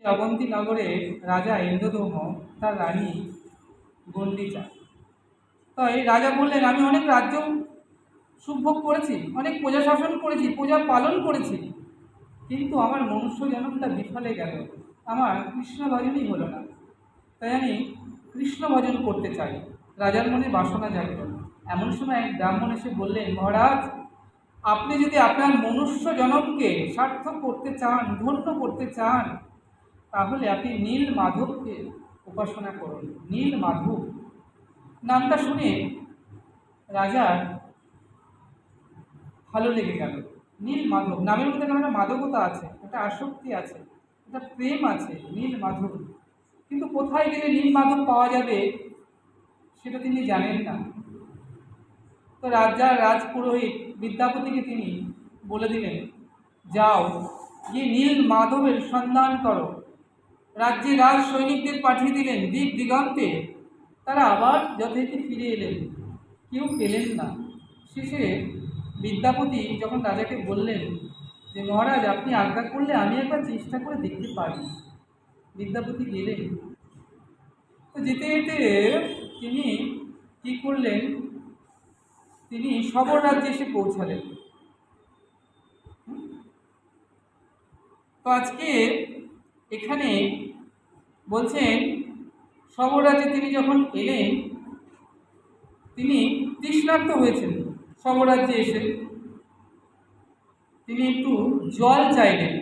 অবন্তী নগরে রাজা ইন্দ্রদম্ভ তার রানী গণ্ডিচা। তো এই রাজা বললেন, আমি অনেক রাজ্য সুভোগ করেছি, অনেক প্রজা শাসন করেছি, প্রজা পালন করেছি, কিন্তু আমার মনুষ্য জন্মটা বিফলে গেল, আমার কৃষ্ণ ভজনই হলো না। তাই আমি কৃষ্ণ ভজন করতে চাই। রাজার মনে বাসনা জাগল। এমন সময় এক ব্রাহ্মণ এসে বললেন, মহারাজ, আপনি যদি আপনার মনুষ্য জনমকে সার্থক করতে চান, ধন্য করতে চান, তাহলে আপনি নীল মাধবকে উপাসনা করুন। নীল মাধব নামটা শুনে রাজার ভালো লেগে গেল। নীল মাধব নামের মধ্যে একটা মাদকতা আছে, একটা আসক্তি আছে, একটা প্রেম আছে, নীল মাধব। কিন্তু কোথায় গেলে নীল মাধব পাওয়া যাবে সেটা তিনি জানেন না। তো রাজার রাজপুরোহিত বিদ্যাপতিকে তিনি বলে দিলেন, যাও গিয়ে নীল মাধবের সন্ধান করো। রাজ্যে রাজ সৈনিকদের পাঠিয়ে দিলেন দিক দিগন্তে। তারা আবার যথারীতি ফিরে এলেন, কেউ পেলেন না। শেষে বিদ্যাপতি যখন রাজাকে বললেন যে, মহারাজ, আপনি আজ্ঞা করলে আমি একবার চেষ্টা করে দেখতে পারি। বিদ্যাপতি গেলেন। তো যেতে যেতে তিনি কী করলেন, তিনি সবর রাজ্যে এসে পৌঁছালেন। তো আজকে এখানে বলছেন, সবর রাজ্যে তিনি যখন এলেন, তিনি তৃষ্ণার্ত হয়েছেন। সবর রাজ্যে এসে তিনি একটু জল চাইলেন।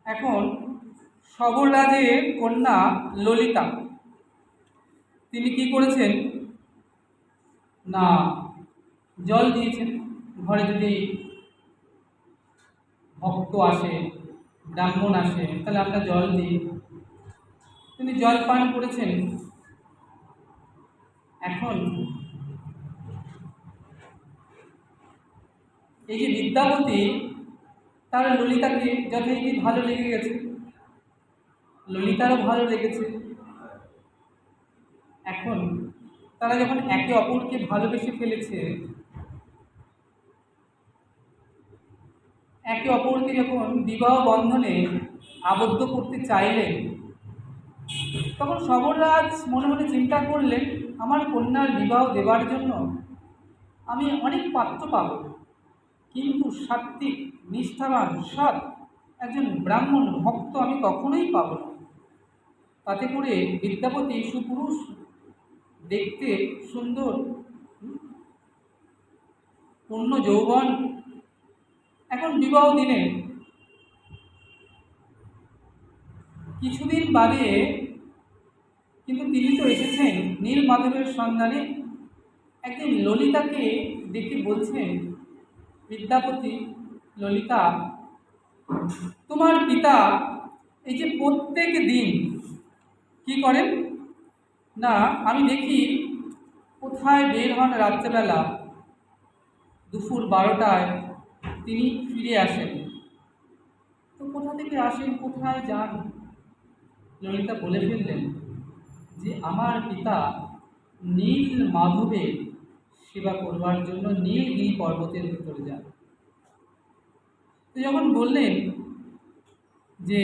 এখন সবর রাজের কন্যা ললিতা তিনি কি করেছেন না, জল দিয়েছেন। ঘরে যদি ভক্ত আসে, ব্রাহ্মণ আসে, তাহলে আমরা জল দিই। তিনি জল পান করেছেন। এখন এই যে বিদ্যাপতি, তার ললিতাকে যথারীতি ভালো লেগে গেছে, ললিতারও ভালো লেগেছে। এখন তারা যখন একে অপরকে ভালোবেসে ফেলেছে, একে অপরকে যখন বিবাহ বন্ধনে আবদ্ধ করতে চাইলেন, তখন সবররাজ মনে মনে চিন্তা করলেন, আমার কন্যার বিবাহ দেবার জন্য আমি অনেক পাত্র পাব, কিন্তু সাত্ত্বিক, নিষ্ঠাবান, সৎ একজন ব্রাহ্মণ ভক্ত আমি কখনোই পাব না। তাতে করে বিদ্যাপতি সুপুরুষ, দেখতে সুন্দর, পূর্ণ যৌবন, এখন বিবাহ দিলেন। কিছুদিন বাদে কিন্তু তিনি তো এসেছেন নীল মাধবের সন্ধানে। একদিন ললিতাকে দেখে বলছেন বিদ্যাপতি, ললিতা, তোমার পিতা এই যে প্রত্যেক দিন কি করেন না, আমি দেখি কোথায় বের হন রাত্রেবেলা, দুপুর 12টায় তিনি ফিরে আসেন। তো কোথা থেকে আসেন, কোথায় যান? ললিতা বলে ফেললেন যে আমার পিতা নীল মাধবের সেবা করবার জন্য নীলগিরি পর্বতের ভিতরে যান। তো যখন বললেন যে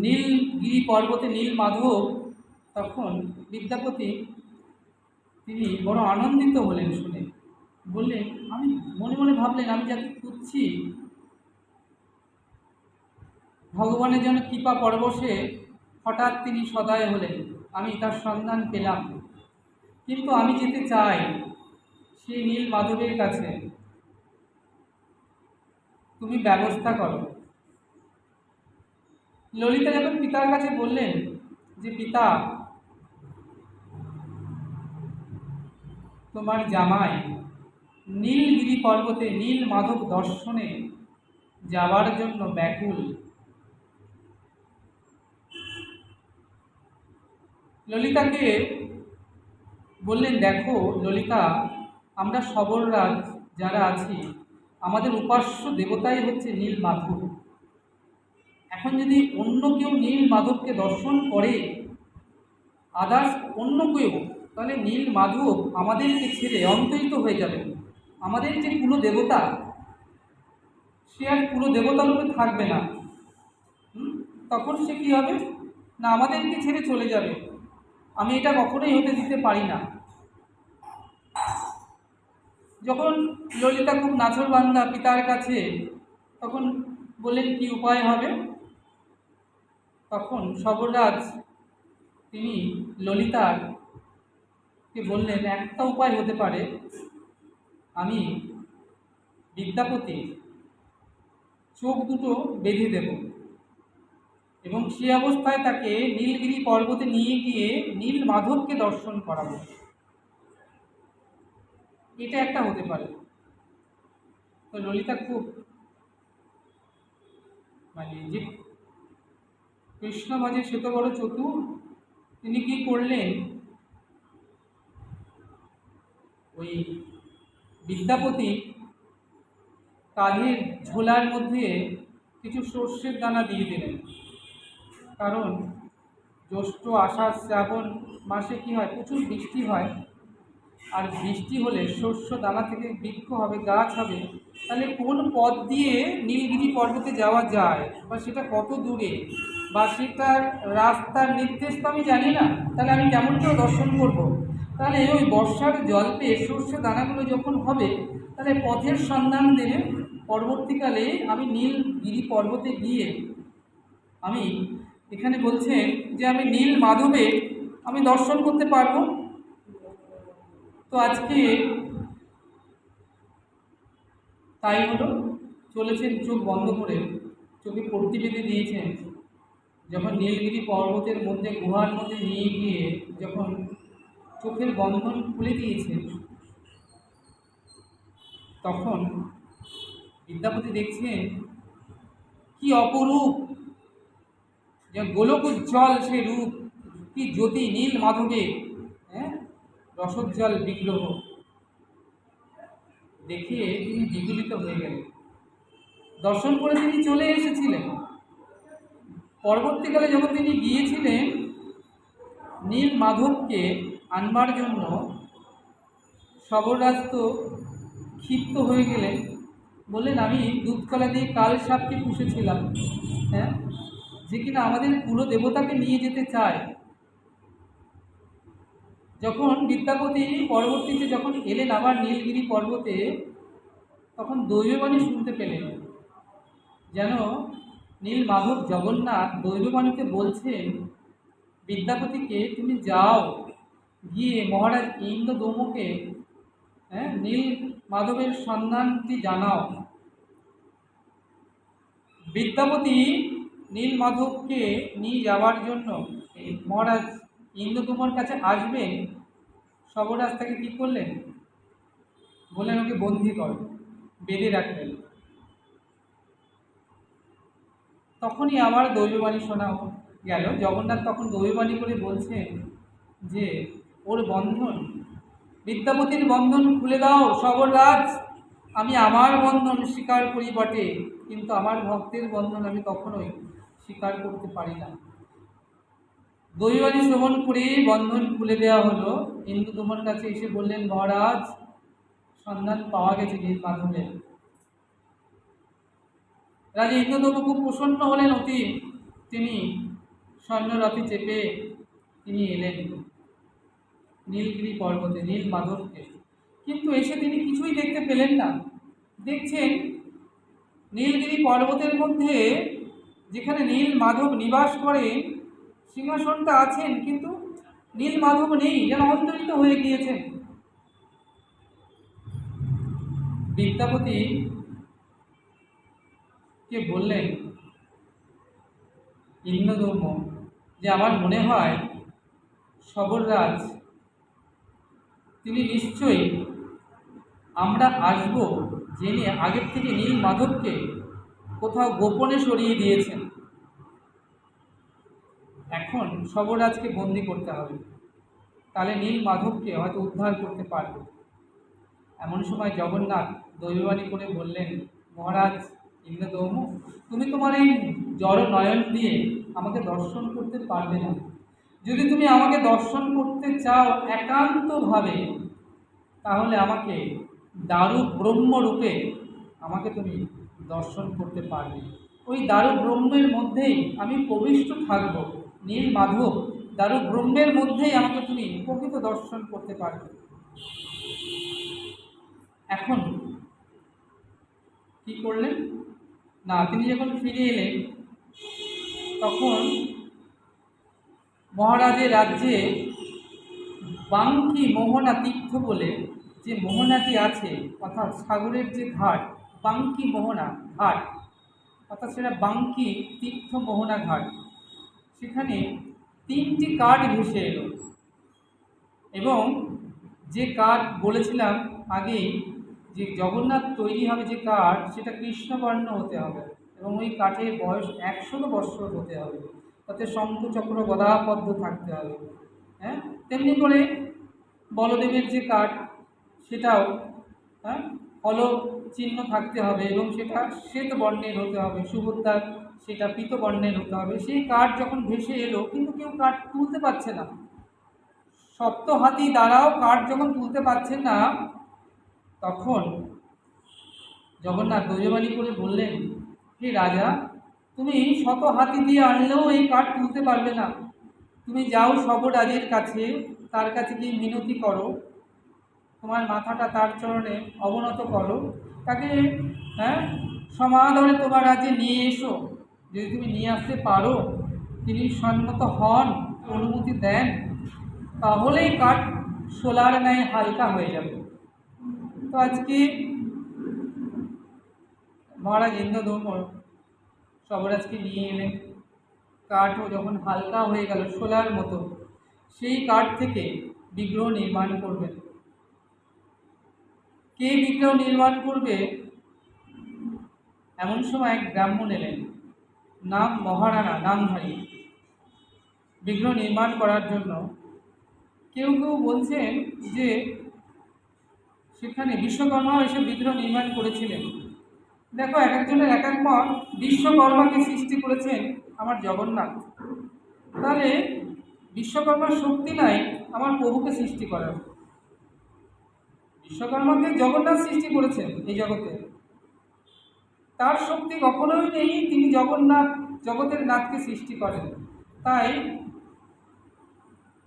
নীলগিরি পর্বতে নীল মাধব, তখন বিদ্যাপতি তিনি বড় আনন্দিত হলেন শুনে। বললেন, আমি মনে মনে ভাবলেন, আমি যাকে খুঁজছি ভগবানের যেন কৃপা পরবশে হঠাৎ তিনি সদয় হলেন, আমি তার সন্ধান পেলাম। কিন্তু আমি যেতে চাই সেই নীল মাধবের কাছে, তুমি ব্যবস্থা করো। ললিতা যখন পিতার কাছে বললেন যে, পিতা, তোমার জামাই নীলগিরি পর্বতে নীল মাধব দর্শনে যাওয়ার জন্য ব্যাকুল। ললিতাকে বললেন, দেখো ললিতা, আমরা সবররাজ যারা আছি, আমাদের উপাস্য দেবতাই হচ্ছে নীল মাধব। এখন যদি অন্য কেউ নীল মাধবকে দর্শন করে, আদার্স অন্য কেউ, তাহলে নীল মাধব আমাদেরকে ছেড়ে অন্তরিত হয়ে যাবে। আমাদের যে কুলো দেবতা, সে আর কুলো দেবতার রূপে থাকবে না। তখন সে কী হবে না আমাদেরকে ছেড়ে চলে যাবে। আমি এটা কখনোই হতে দিতে পারি না। যখন ললিতা খুব নাছোড়বান্দা পিতার কাছে, তখন বললেন কি উপায় হবে। তখন সবররাজ তিনি ললিতাকে বললেন একটা উপায় হতে পারে, আমি বিদ্যাপতি চোখ দুটো বেঁধে দেব এবং সে অবস্থায় তাকে নীলগিরি পর্বতে নিয়ে গিয়ে নীল মাধবকে দর্শন করাবো। এটা একটা হতে পারে। তো ললিতা খুব যে কৃষ্ণবাজে সে তো বড় চতুর, তিনি কি করলেন, ওই বিদ্যাপতি কাঁধের ঝোলার মধ্যে কিছু সর্ষের দানা দিয়ে দিলেন। কারণ জ্যৈষ্ঠ আষাঢ় শ্রাবণ মাসে কি হয়, প্রচুর বৃষ্টি হয়, আর বৃষ্টি হলে শস্য দানা থেকে বৃক্ষ হবে, গাছ হবে। তাহলে কোন পথ দিয়ে নীলগিরি পর্বতে যাওয়া যায় বা সেটা কত দূরে বা সেটার রাস্তার নির্দেশ তো আমি জানি না, তাহলে আমি কেমন করে দর্শন করব। তাহলে ওই বর্ষার জল পেয়ে শস্য দানাগুলো যখন হবে, তাহলে পথের সন্ধান দেবে। পরবর্তীকালে আমি নীলগিরি পর্বতে গিয়ে আমি এখানে বলছেন যে আমি নীল মাধবে আমি দর্শন করতে পারবো। তো আজকে তাই হলো, চলেছেন চোখ বন্ধ করে, চোখে পট্টি বেঁধে দিয়েছেন। যখন নীলগিরি পর্বতের মধ্যে গুহার মধ্যে নিয়ে গিয়ে যখন চোখের বন্ধন খুলে দিয়েছেন, তখন বিদ্যাপতি দেখছেন কি অপরূপ, যে গোলক উজ্জ্বল সে রূপ, কি জ্যোতি নীল মাধবে, হ্যাঁ, রসোজ্জ্বল বিগ্রহ দেখে তিনি বিগলিত হয়ে গেলেন। দর্শন করে তিনি চলে এসেছিলেন। পরবর্তীকালে যখন তিনি গিয়েছিলেন নীল মাধবকে আনবার জন্য, সবররাজ তো ক্ষিপ্ত হয়ে গেলেন, বললেন আমি দুধকলা দিয়ে কাল সাপকে পুষেছিলাম, হ্যাঁ, যে কিনা আমাদের কুল দেবতাকে নিয়ে যেতে চায়। যখন বিদ্যাপতি পরবর্তীতে যখন এলেন আবার নীলগিরি পর্বতে, তখন দৈববাণী শুনতে পেলেন, যেন নীল মাধব জগন্নাথ দৈববাণীতে বলছেন বিদ্যাপতিকে, তুমি যাও গিয়ে মহারাজ ইন্দ্রদমকে, হ্যাঁ, নীল মাধবের সন্ধানটি জানাও। বিদ্যাপতি নীল মাধবকে নিয়ে যাওয়ার জন্য মহারাজ ইন্দ্রদমর কাছে আসবেন, সবরাজ তাকে কী করলেন, বললেন ওকে বন্দি কর, বেঁধে রাখলেন। তখনই আবার দৈববাণী শোনা গেল। জগন্নাথ তখন দৈববাণী করে বলছেন যে ওর বন্ধন, বিদ্যাপতির বন্ধন খুলে দাও সবররাজ, আমি আমার বন্ধন স্বীকার করি বটে, কিন্তু আমার ভক্তের বন্ধন আমি কখনোই স্বীকার করতে পারি না। দৈববাণী শ্রবণ করে বন্ধন খুলে দেওয়া হলো। ইন্দ্রদমন কাছে এসে বললেন, মহারাজ সন্ধান পাওয়া গেছে নীল মাধবের। রাজা ইন্দ্রদম খুব প্রসন্ন হলেন অতি, তিনি স্বর্ণরথে চেপে তিনি এলেন নীলগিরি পর্বতে নীল মাধবকে। কিন্তু এসে তিনি কিছুই দেখতে পেলেন না। দেখছেন নীলগিরি পর্বতের মধ্যে যেখানে নীল মাধব নিবাস করেন, সিংহাসনটা আছেন, কিন্তু নীল মাধব নেই, যেন অন্তরিত হয়ে গিয়েছেন। বিদ্যাপতি কে বললেন ইন্দ্রদম্য যে আমার মনে হয় সবররাজ তিনি নিশ্চয়ই আমরা আসব জেনে আগের থেকে নীল মাধবকে কোথাও গোপনে সরিয়ে দিয়েছেন। এখন সবররাজকে বন্দি করতে হবে, তাহলে নীল মাধবকে হয়তো উদ্ধার করতে পারবে। এমন সময় জগন্নাথ দৈববাণী করে বললেন, মহারাজ ইন্দ্রদৌম, তুমি তোমার এই জড় নয়ন দিয়ে আমাকে দর্শন করতে পারবে না। যদি তুমি আমাকে দর্শন করতে চাও একান্তভাবে, তাহলে আমাকে দারু ব্রহ্মরূপে আমাকে তুমি দর্শন করতে পারবে। ওই দারু ব্রহ্মের মধ্যেই আমি প্রবিষ্ট থাকব। নীল মাধব দারু ব্রহ্মের মধ্যেই আমাকে তুমি প্রকৃত দর্শন করতে পারবে। এখন কি করলেন না, তিনি যখন ফিরে এলেন তখন মহারাজের রাজ্যে বাঙ্কি মোহনা তীর্থ বলে যে মোহনাটি আছে, অর্থাৎ সাগরের যে ঘাট, বাঙ্কি মোহনা ঘাট, অর্থাৎ সেটা বাঙ্কি তীর্থ মোহনা ঘাট, সেখানে 3টি কাঠ ভেসে এলো। এবং যে কাঠ বলেছিলাম আগেই, যে জগন্নাথ তৈরি হবে যে কাঠ, সেটা কৃষ্ণবর্ণ হতে হবে এবং ওই কাঠের বয়স 100 বৎসর হতে হবে, তাতে শঙ্খ চক্র গদা পদ্ম থাকতে হবে। হ্যাঁ, তেমনি করে বলদেবের যে কাঠ, সেটাও হল চিহ্ন থাকতে হবে এবং সেটা শ্বেত বর্ণের হতে হবে। সুভদ্রার সেটা পীত বর্ণের হতে হবে। সেই কাঠ যখন ভেসে এলো, কিন্তু কেউ কাঠ তুলতে পারছে না। সপ্ত হাতি দ্বারাও কাঠ যখন তুলতে পারছেন না, তখন জগন্নাথ দৈববাণী করে বললেন, হে রাজা, তুমি শত হাতি দিয়ে আনলেও এই কাঠ তুলতে পারবে না। তুমি যাও সবরাজের কাছে, তার কাছে গিয়ে মিনতি করো, তোমার মাথাটা তার চরণে অবনত করো, তাকে সমাদরে তোমার রাজ্যে নিয়ে এসো। যদি তুমি নিয়ে আসতে পারো, তিনি সম্মত হন, অনুমতি দেন, তাহলেই কাঠ সোলার ন্যায় হালকা হয়ে যাবে। তো আজকে মহারাজ ইন্দ্রদম্ভ সবরাজকে নিয়ে এলেন। কাঠও যখন হালকা হয়ে গেল সোলার মতো, সেই কাঠ থেকে বিগ্রহ নির্মাণ করবেন। কে বিগ্রহ নির্মাণ করবে? এমন সময় এক ব্রাহ্মণ এলেন, নাম মহারানা নামধারী, বিগ্রহ নির্মাণ করার জন্য। কেউ কেউ বলছেন যে সেখানে বিশ্বকর্মাও এসে বিগ্রহ নির্মাণ করেছিলেন। দেখো, এক একজনের এক এক মত। বিশ্বকর্মাকে সৃষ্টি করেছেন আমার জগন্নাথ, তাহলে বিশ্বকর্মার শক্তি নাই আমার প্রভুকে সৃষ্টি করার। বিশ্বকর্মাকে জগন্নাথ সৃষ্টি করেছেন এই জগতে, তার শক্তি কখনোই নেই তিনি জগন্নাথ জগতের নাথকে সৃষ্টি করেন। তাই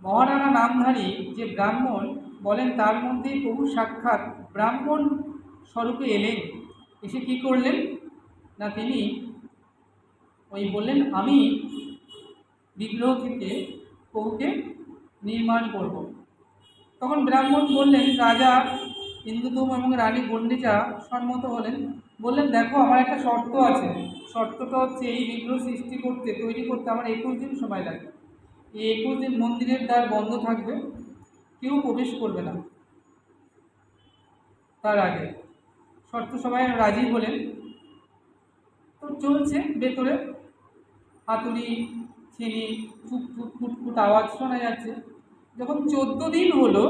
মহারানা নামধারী যে ব্রাহ্মণ বলেন, তার মধ্যেই প্রভু সাক্ষাৎ ব্রাহ্মণ স্বরূপে এলেন। এসে কি করলেন না, তিনি ওই বললেন, আমি বিগ্রহ থেকে প্রভুকে নির্মাণ করব। তখন ব্রাহ্মণ বললেন, রাজা ইন্দ্রদম্ভ এবং রানী গণ্ডিচা সম্মত হলেন। বললেন, দেখো, আমার একটা শর্ত আছে। শর্তটা হচ্ছে, এই বিগ্রহ সৃষ্টি করতে, তৈরি করতে আমার 21 দিন সময় লাগবে। এই 21 দিন মন্দিরের দ্বার বন্ধ থাকবে, কেউ প্রবেশ করবে না। তার আগে শর্ত সবাই রাজি হলেন। তো চলছে ভেতরে হাতুড়ি ছিনি ফুট ফুট ফুট ফুট আওয়াজ শোনা যাচ্ছে। যখন 14 দিন হলো,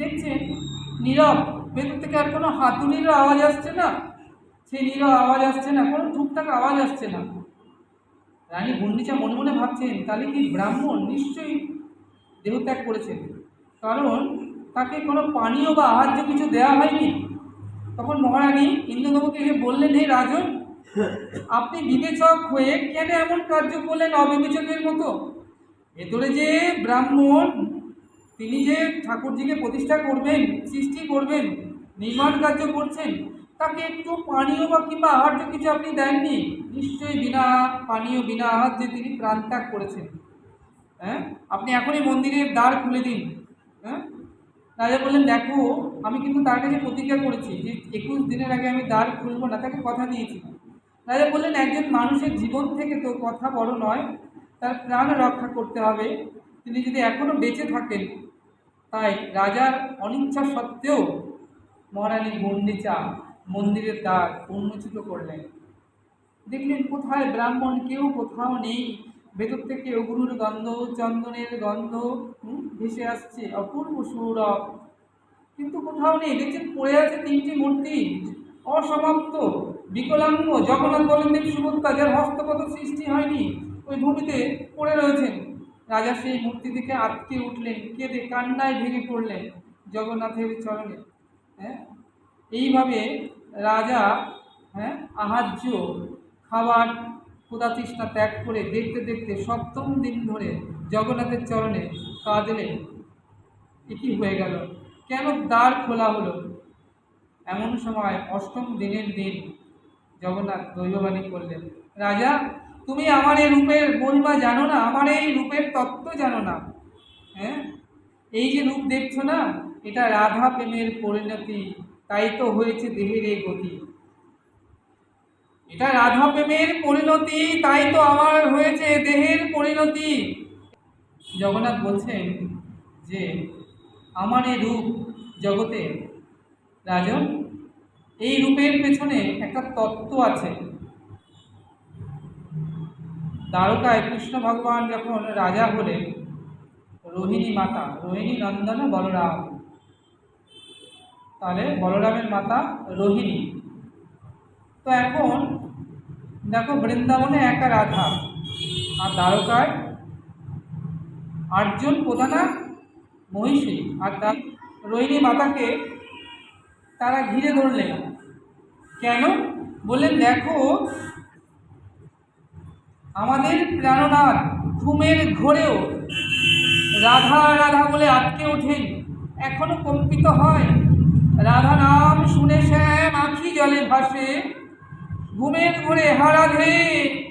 দেখছেন নীরব, ভেতর থেকে আর কোনো হাতুড়িরও আওয়াজ আসছে না, ছিনিরও আওয়াজ আসছে না, কোনো টুকটাক আওয়াজ আসছে না। রানী গণ্ডিচা মনে মনে ভাবছেন, তাহলে কি ব্রাহ্মণ নিশ্চয়ই দেহত্যাগ করেছেন, কারণ তাকে কোনো পানীয় বা আহার্য কিছু দেওয়া হয়নি। তখন মহারানী ইন্দ্রদম্ভকে এসে বললেন, হে রাজন, আপনি বিবেচক হয়ে কেন এমন কার্য করলেন অবিবেচকের মতো? ভেতরে যে ব্রাহ্মণ, তিনি যে ঠাকুরজিকে প্রতিষ্ঠা করবেন, সৃষ্টি করবেন, নির্মাণ কার্য করছেন, তাকে একটু পানীয় বা কিংবা আহার্য কিছু আপনি দেননি। নিশ্চয়ই বিনা পানীয় বিনা আহার্যে তিনি প্রাণত্যাগ করেছেন। হ্যাঁ, আপনি এখনই মন্দিরের দ্বার খুলে দিন। হ্যাঁ, রাজা বললেন, দেখো, আমি কিন্তু তার কাছে প্রতিজ্ঞা করেছি যে 21 দিনের আগে আমি দ্বার খুলব না, তাকে কথা দিয়েছি। রাজা বললেন, একজন মানুষের জীবন থেকে তো কথা বড় নয়, তার প্রাণ রক্ষা করতে হবে, তিনি যদি এখনও বেঁচে থাকেন। তাই রাজার অনিচ্ছা সত্ত্বেও মহারানী গণ্ডিচা মন্দিরের দ্বার উন্মোচিত করলেন। দেখলেন কোথায় ব্রাহ্মণ, কেউ কোথাও নেই। ভেতর থেকে অগুরুর গন্ধ, চন্দনের গন্ধ ভেসে আসছে, অপূর্ব সৌরভ, কিন্তু কোথাও নেই। দেখছেন পড়ে আছে 3টি মূর্তি, অসমাপ্ত, বিকলাঙ্গ জগন্নাথ বলদেব সুভদ্রা, যার হস্তপদ সৃষ্টি হয়নি, ওই ভূমিতে পড়ে রয়েছেন। রাজা সেই মূর্তি থেকে আটকে উঠলেন, কেঁদে কান্নায় ভেঙে পড়লেন জগন্নাথের চরণে। হ্যাঁ, এইভাবে রাজা আহার্য খাবার ক্ষুধা তৃষ্ণা ত্যাগ করে দেখতে দেখতে সপ্তম দিন ধরে জগন্নাথের চরণে কাঁদলেন। এ কি হয়ে গেল, কেন দ্বার খোলা হলো? এমন সময় অষ্টম দিনের দিন জগন্নাথ দৈববাণী করলেন, রাজা, তুমি আমার এই রূপের মহিমা জানো না, আমার এই রূপের তত্ত্ব জানো না। হ্যাঁ, এই যে রূপ দেখছো না, এটা রাধা প্রেমের পরিণতি, তাই তো হয়েছে দেহের এই গতি। এটা রাধা প্রেমের পরিণতি, তাই তো আমার হয়েছে দেহের পরিণতি। জগন্নাথ বলছেন যে আমার এই রূপ জগতে রাজন, এই রূপের পেছনে একটা তত্ত্ব আছে। দ্বারকায় কৃষ্ণ ভগবান যখন রাজা হলেন, রোহিণী মাতা, রোহিণী নন্দন বলরাম, তাহলে বলরামের মাতা রোহিণী। তো এখন দেখো, বৃন্দাবনে একা রাধা, আর দ্বারকায় 8জন প্রধানা মহিষী, আর তার রোহিণী মাতাকে তারা ঘিরে ধরলেন। কেন? বললেন, দেখো, আমাদের প্রাণনাথ ঘুমের ঘোরেও রাধা রাধা বলে আটকে ওঠেন, এখনো কম্পিত হয়। রাধা নাম শুনে শ্যাম আঁখি জলে ভাসে, ঘুমের ঘোরে হারাধে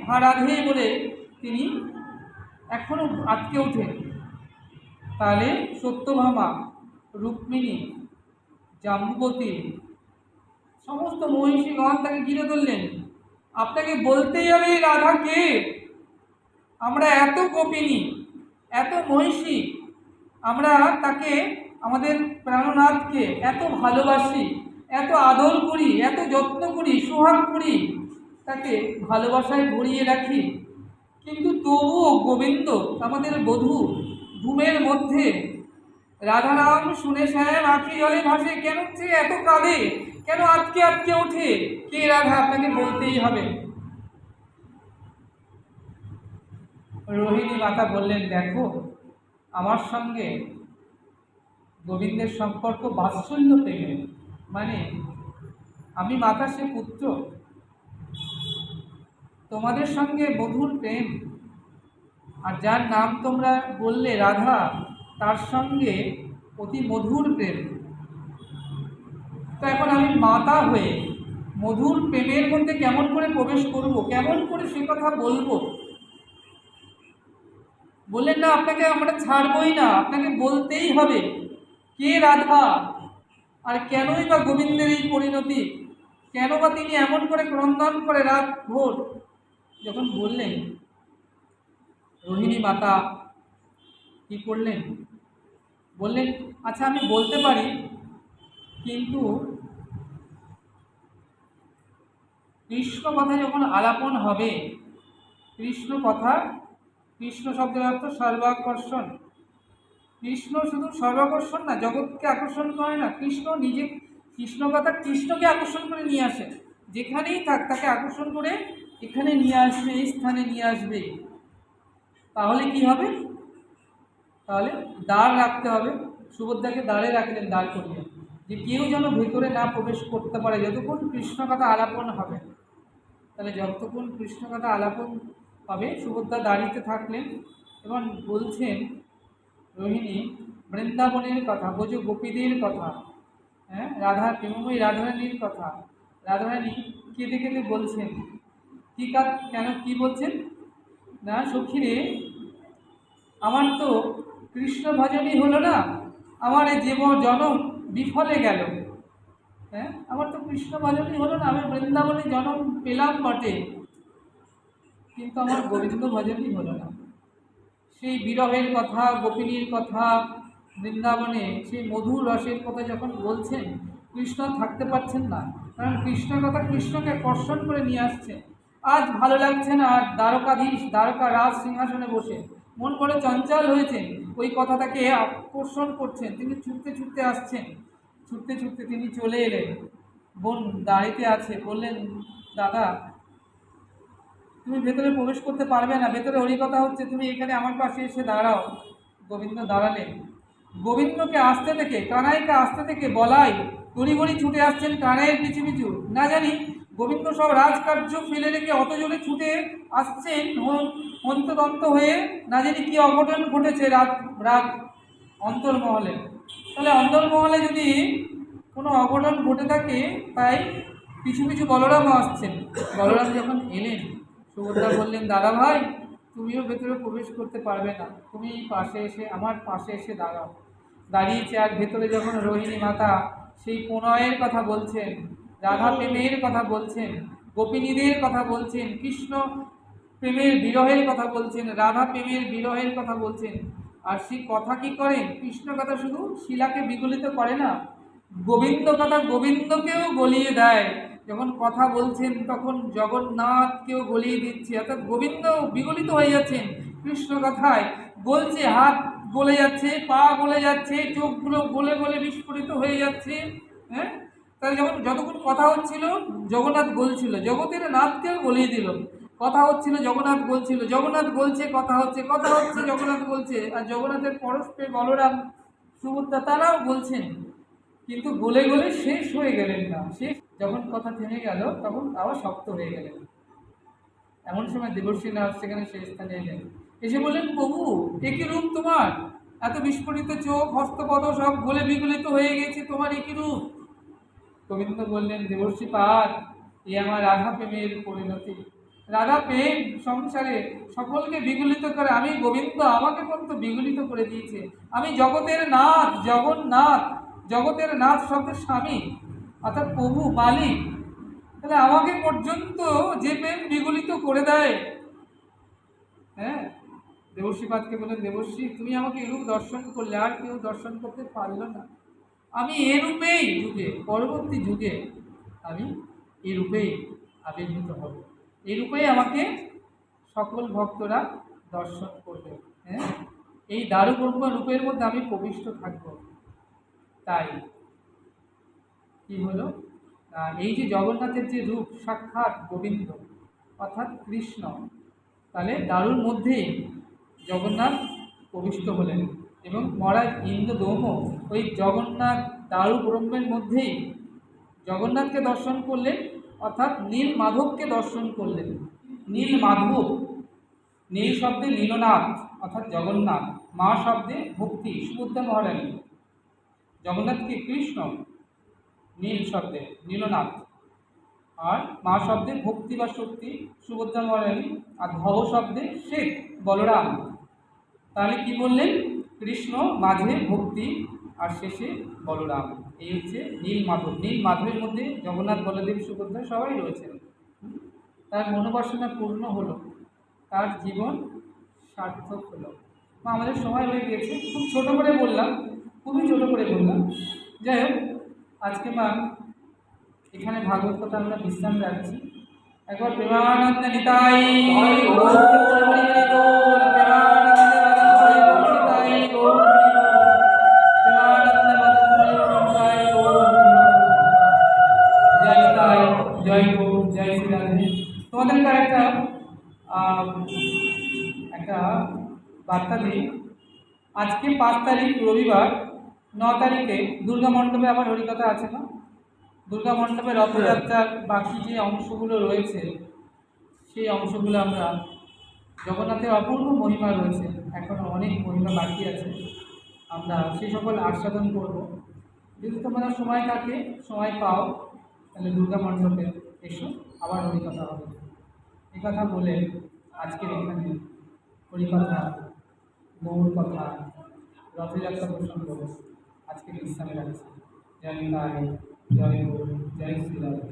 হারাধে বলে তিনি এখনো আটকে ওঠেন। তাহলে সত্যভামা, রুক্মিণী, জাম্বুবতী, সমস্ত মহিষীগণ তাকে ঘিরে ধরলেন। আপনাকে বলতেই হবে রাধা কে। আমরা এত গোপিনী, এত মহিষী, আমরা তাকে, আমাদের প্রাণনাথকে এত ভালোবাসি, এত আদর করি, এত যত্ন করি, সোহাগ করি, তাকে ভালোবাসায় ভরিয়ে রাখি, কিন্তু তবুও গোবিন্দ আমাদের বধূ ঘুমের মধ্যে রাধা নাম শুনে শ্যাম আঁখি জলে ভাসে, কেন সে এত কাঁদে, কেন আটকে আটকে ওঠে? কে রাধা, আপনাকে বলতেই হবে। রোহিণী মাতা বললেন, দেখো, আমার সঙ্গে গোবিন্দের সম্পর্ক বাৎসল্য প্রেমের, মানে আমি মাতা, সে পুত্র, তোমাদের সঙ্গে মধুর প্রেম, আর যার নাম তোমরা বললে রাধা, তার সঙ্গে অতি মধুর প্রেম। তো এখন আমি মাতা হয়ে মধুর প্রেমের মধ্যে কেমন করে প্রবেশ করব, কেমন করে সে কথা বলবো? বললেন, না, আপনাকে আমরা ছাড়বই না, আপনাকে বলতেই হবে কে রাধা, আর কেনই বা গোবিন্দের এই পরিণতি, কেন বা তিনি এমন করে ক্রন্দন করে রাত ভোর। যখন বললেন, রোহিণী মাতা কি করলেন? বললেন, আচ্ছা, আমি বলতে পারি, কিন্তু কৃষ্ণ কথা যখন আলাপন হবে, কৃষ্ণ কথা, কৃষ্ণ শব্দের অর্থ সর্বাকর্ষণ। কৃষ্ণ শুধু সর্বাকর্ষণ না, জগৎকে আকর্ষণ করে না, কৃষ্ণ নিজে, কৃষ্ণ কথা কৃষ্ণকে আকর্ষণ করে নিয়ে আসে। যেখানেই থাক তাকে আকর্ষণ করে এখানে নিয়ে আসবে, এই স্থানে নিয়ে আসবে। তাহলে কি হবে? তাহলে দ্বার রাখতে হবে। সুভদ্রাকে দ্বারে রাখলেন, দ্বার করিয়ে, যে কেউ যেন ভেতরে না প্রবেশ করতে পারে যতক্ষণ কৃষ্ণ কথা আলাপন হবে। তাহলে যতক্ষণ কৃষ্ণ কথা আলাপন হবে, সুভদ্রা দাঁড়িয়ে থাকলেন এবং বলছেন, রোহিণী বৃন্দাবনের কথা, বোঝো গোপীদের কথা, হ্যাঁ, রাধা প্রেমময়ী রাধারানীর কথা। রাধারানী কেঁদে কেঁদে বলছেন, কী কাজ, কেন, কি বলছেন? না সখীরে, আমার তো কৃষ্ণ ভজনই হলো না, আমার এই জনম বিফলে গেল। হ্যাঁ, আমার তো কৃষ্ণ ভজনই হলো না, আমি বৃন্দাবনে জনম পেলাম বটে, কিন্তু আমার গোবিন্দ ভজনই হলো না। সেই বিরহের কথা, গোপিনীর কথা, বৃন্দাবনে সেই মধুর রসের কথা যখন বলছেন, কৃষ্ণ থাকতে পারছেন না, কারণ কৃষ্ণের কথা কৃষ্ণকে কর্ষণ করে নিয়ে আসছে। আজ ভালো লাগছে না, আর দ্বারকাধীশ, দ্বারকা রাজ সিংহাসনে বসে মন করে চঞ্চল হয়েছেন, ওই কথাটাকে আকর্ষণ করছেন। তিনি ছুটতে ছুটতে আসছেন, ছুটতে ছুটতে তিনি চলে এলেন। বোন দাঁড়িতে আছে, বললেন, দাদা, তুমি ভেতরে প্রবেশ করতে পারবে না, ভেতরে হরিকথা হচ্ছে, তুমি এখানে আমার পাশে এসে দাঁড়াও। গোবিন্দ দাঁড়ালেন। গোবিন্দকে আসতে থেকে, কানাইকে আসতে থেকে বলাই তড়িঘড়ি ছুটে আসছেন কানাইয়ের পিছু পিছু। না জানি গোবিন্দ সব রাজকার্য ফেলে রেখে অত জোরে ছুটে আসছেন হন্তদন্ত হয়ে, না জানি কি অঘটন ঘটেছে রাত রাত অন্তর্মহলে। তাহলে অন্তর্মহলে যদি কোনো অঘটন ঘটে থাকে, তাই পিছু পিছু বলরামও আসছেন। বলরাম যখন এলেন, সুভদ্রা বললেন, দাদা ভাই তুমিও ভেতরে প্রবেশ করতে পারবে না, তুমি পাশে এসে আমার পাশে এসে দাঁড়াও। দাঁড়িয়েছে, আর ভেতরে যখন রোহিণী মাতা সেই প্রণয়ের কথা বলছেন, রাধা প্রেমের কথা বলছেন, গোপিনীদের কথা বলছেন, কৃষ্ণ প্রেমের বিরহের কথা বলছেন, রাধা প্রেমের বিরহের কথা বলছেন। আর সেই কথা কি করেন, কৃষ্ণ কথা শুধু শিলাকে বিগলিত করে না, গোবিন্দ কথা গোবিন্দকেও গলিয়ে দেয়। যখন কথা বলছেন তখন জগন্নাথকেও গলিয়ে দিচ্ছে, অর্থাৎ গোবিন্দ বিগলিত হয়ে যাচ্ছেন কৃষ্ণ কথায়, গলছে, হাত গলে যাচ্ছে, পা গলে যাচ্ছে, চোখগুলো গলে গলে বিস্ফোরিত হয়ে যাচ্ছে। হ্যাঁ, তাহলে যখন যতক্ষণ কথা হচ্ছিল জগন্নাথ গলছিল, জগতের নাথকেও গলিয়ে দিল। কথা হচ্ছিল জগন্নাথ গলছিল, জগন্নাথ গলছে, কথা হচ্ছে, কথা হচ্ছে, জগন্নাথ গলছে, আর জগন্নাথের পরস্পরে বলরাম সুভদ্রা তারাও বলছেন, কিন্তু গলে গলে শেষ হয়ে গেলেন না। শেষ যখন কথা থেমে গেল তখন আবার শক্ত হয়ে গেলেন। এমন সময় দেবর্ষী নাথ সেখানে সেই স্থানে এলেন, এসে বললেন, প্রভু একই রূপ তোমার, এত বিস্ফোরিত চোখ, হস্তপদ সব গলে বিগলিত হয়ে গেছে, তোমার একই রূপ। গোবিন্দ বললেন, দেবর্ষী পাদ, এ আমার রাধা প্রেমের পরিণতি। রাধা প্রেম সংসারে সকলকে বিগলিত করে, আমি গোবিন্দ আমাকে পর্যন্ত বিগলিত করে দিয়েছে। আমি জগতের নাথ, জগন্নাথ, জগতের নাথ শব্দের স্বামী, অর্থাৎ প্রভু, মালিক। তাহলে আমাকে পর্যন্ত যে প্রেম বিগলিত করে দেয়। হ্যাঁ, দেবর্ষী পাদকে বলেন, দেবর্ষী তুমি আমাকে এরূপ দর্শন করলে, আর কেউ দর্শন করতে পারলো না। আমি এরূপেই যুগে, পরবর্তী যুগে আমি এরূপেই আবির্ভূত হব, এরূপেই আমাকে সকল ভক্তরা দর্শন করবে। হ্যাঁ, এই দারুব্রহ্ম রূপের মধ্যে আমি প্রবিষ্ট থাকব। তাই কি হলো, এই যে জগন্নাথের যে রূপ, সাক্ষাৎ গোবিন্দ অর্থাৎ কৃষ্ণ, তাহলে দারুর মধ্যেই জগন্নাথ প্রবিষ্ট হলেন, এবং মহারাজ ইন্দ্রদৌম ওই জগন্নাথ দারু ব্রহ্মের মধ্যেই জগন্নাথকে দর্শন করলেন, অর্থাৎ নীল মাধবকে দর্শন করলেন। নীল মাধব, নীল শব্দে নীলনাথ অর্থাৎ জগন্নাথ, মা শব্দে ভক্তি সুভদ্রা মহারানী, জগন্নাথকে কৃষ্ণ, নীল শব্দে নীলনাথ, আর মা শব্দে ভক্তি বা শক্তি সুভদ্রা মহারানী, আর ভব শব্দে শেখ বলরাম। তাহলে কি বললেন, কৃষ্ণ, মাঝে ভক্তি, আর শেষে বলরাম। এই হচ্ছে নীল মাধব। নীল মাধবের মধ্যে জগন্নাথ, বলদেব, সুভদ্রা সবাই রয়েছেন। তার মনোবাসনা পূর্ণ হলো, তার জীবন সার্থক হলো। আমাদের সময় হয়ে গিয়েছে, খুব ছোট করে বললাম, খুবই ছোট করে বললাম। যাই হোক, আজকে মা এখানে ভাগবত কথা আমরা বিশ্রাম রাখছি। একবার প্রেমানন্দ নিতাই গৌর, জয় গৌর, জয় শ্রী রাধে। তোমাদেরকে একটা বার্তা দিই। আজকে 5 তারিখ রবিবার, 9 তারিখে দুর্গা মণ্ডপে আবার হরিকথা আছে না? দুর্গা মণ্ডপে রথযাত্রার বাকি যে অংশগুলো রয়েছে, সেই অংশগুলো আমরা, জগন্নাথের অপূর্ব মহিমা রয়েছে, এখনও অনেক মহিমা বাকি আছে, আমরা সেই সকল আস্বাদন করব। যদি তোমরা সময় থাকে, সময় পাও, তাহলে দুর্গা মণ্ডপে এসো, আবার হরিকথা হবে। এই কথা বলে আজকের এখানে হরিকথা, গৌর কথা, রথযাত্রা প্রসঙ্গ আজকে বিশ্রামে রাখছি। জয় নিতাই, জয় গৌর, জয় শ্রী রাধে।